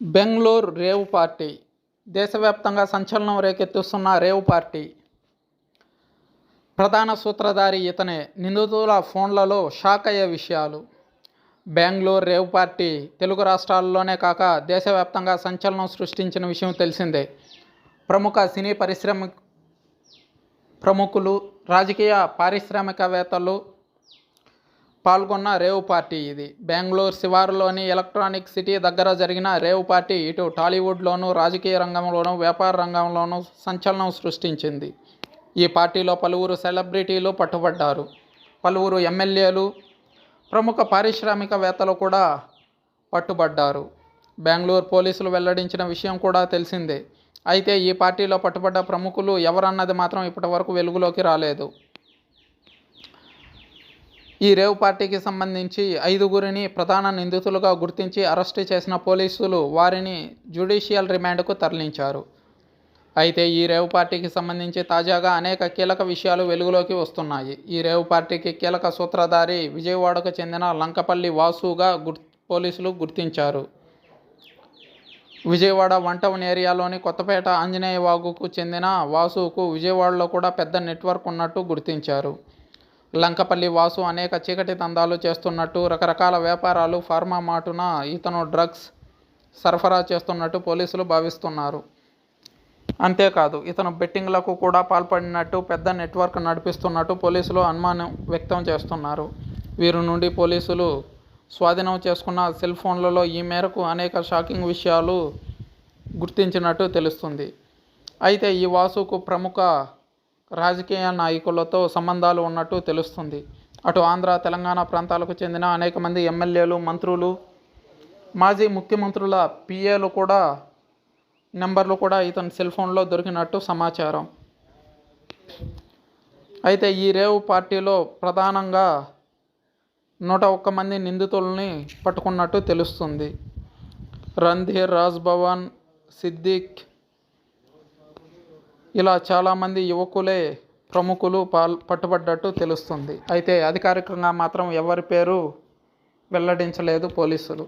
Bengaluru rave party దేశవ్యాప్తంగా సంచలనం రేకెత్తిస్తున్న rave party ప్రధాన సూత్రధారి ఇతనే. నిందితుల ఫోన్లలో షాక్ అయ్యే విషయాలు. బెంగళూరు రేవ్ పార్టీ తెలుగు రాష్ట్రాల్లోనే కాక దేశవ్యాప్తంగా సంచలనం సృష్టించిన విషయం తెలిసిందే. ప్రముఖ సినీ ప్రముఖులు, రాజకీయ పారిశ్రామికవేత్తలు పాల్గొన్న రేవ్ పార్టీ ఇది. బెంగళూరు శివారులోని ఎలక్ట్రానిక్ సిటీ దగ్గర జరిగిన రేవ్ పార్టీ ఇటు టాలీవుడ్లోనూ, రాజకీయ రంగంలోనూ, వ్యాపార రంగంలోనూ సంచలనం సృష్టించింది. ఈ పార్టీలో పలువురు సెలబ్రిటీలు పట్టుబడ్డారు. పలువురు ఎమ్మెల్యేలు, ప్రముఖ పారిశ్రామికవేత్తలు కూడా పట్టుబడ్డారు. బెంగళూరు పోలీసులు వెల్లడించిన విషయం కూడా తెలిసిందే. అయితే ఈ పార్టీలో పట్టుబడ్డ ప్రముఖులు ఎవరన్నది మాత్రం ఇప్పటివరకు వెలుగులోకి రాలేదు. ఈ రేవ్ పార్టీకి సంబంధించి 5గురిని ప్రధాన నిందితులుగా గుర్తించి అరెస్టు చేసిన పోలీసులు వారిని జ్యుడిషియల్ రిమాండ్కు తరలించారు. అయితే ఈ రేవ్ పార్టీకి సంబంధించి తాజాగా అనేక కీలక విషయాలు వెలుగులోకి వస్తున్నాయి. ఈ రేవ్ పార్టీకి కీలక సూత్రధారి విజయవాడకు చెందిన లంకపల్లి వాసుగా పోలీసులు గుర్తించారు. విజయవాడ 1 టౌన్ ఏరియాలోని కొత్తపేట ఆంజనేయ వాగుకు చెందిన వాసుకు విజయవాడలో కూడా పెద్ద నెట్వర్క్ ఉన్నట్టు గుర్తించారు. లంకపల్లి వాసు అనేక చీకటి దందాలు చేస్తున్నట్టు, రకరకాల వ్యాపారాలు, ఫార్మా మాటున ఇతను డ్రగ్స్ సరఫరా చేస్తున్నట్టు పోలీసులు భావిస్తున్నారు. అంతేకాదు ఇతను బెట్టింగ్లకు కూడా పాల్పడినట్టు, పెద్ద నెట్వర్క్ నడిపిస్తున్నట్టు పోలీసులు అనుమానం వ్యక్తం చేస్తున్నారు. వీరి నుండి పోలీసులు స్వాధీనం చేసుకున్న సెల్ ఫోన్లలో ఈ మేరకు అనేక షాకింగ్ విషయాలు గుర్తించినట్టు తెలుస్తుంది. అయితే ఈ వాసుకు ప్రముఖ రాజకీయ నాయకులతో సంబంధాలు ఉన్నట్టు తెలుస్తుంది. అటు ఆంధ్ర, తెలంగాణ ప్రాంతాలకు చెందిన అనేక మంది ఎమ్మెల్యేలు, మంత్రులు, మాజీ ముఖ్యమంత్రుల పిఏలు కూడా నెంబర్లు కూడా ఇతని సెల్ ఫోన్లో దొరికినట్టు సమాచారం. అయితే ఈ రేవ్ పార్టీలో ప్రధానంగా 101 మంది నిందితుల్ని పట్టుకున్నట్టు తెలుస్తుంది. రణ్ధీర్, రాజ్భవన్, సిద్దిక్ ఇలా చాలామంది యువకులే ప్రముఖులు పట్టుబడ్డట్టు తెలుస్తుంది. అయితే అధికారికంగా మాత్రం ఎవరి పేరు వెల్లడించలేదు పోలీసులు.